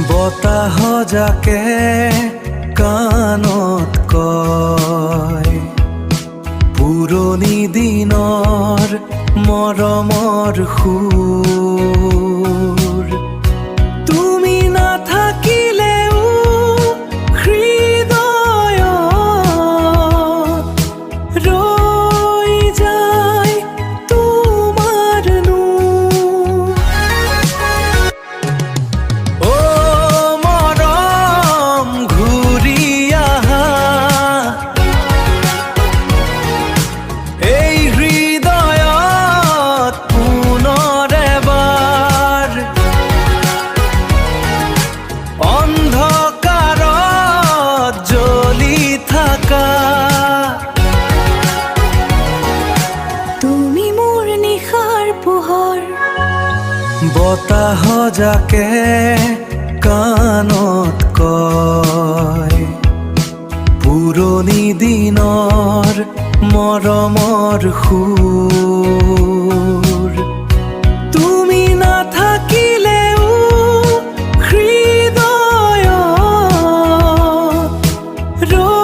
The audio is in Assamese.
বতাহ যাকে কাণত কয়, পুৰণি দিনৰ মৰমৰ সুৰ। তুমি নাথাকিলেও হৃদয়ত ৰৈ যায় তোমাৰ নোৰ। অ মৰম ঘূৰি আহা, এই হৃদয়ত পুনৰ এবাৰ। অন্ধকাৰত জ্বলি থাকা, তুমি মোৰ নিশাৰ পোহৰ। বতাহ যাকে কাণত কয়, পুৰণি দিনৰ মৰমৰ সুৰ। তুমি নাথাকিলেও হৃদয়ত ৰৈ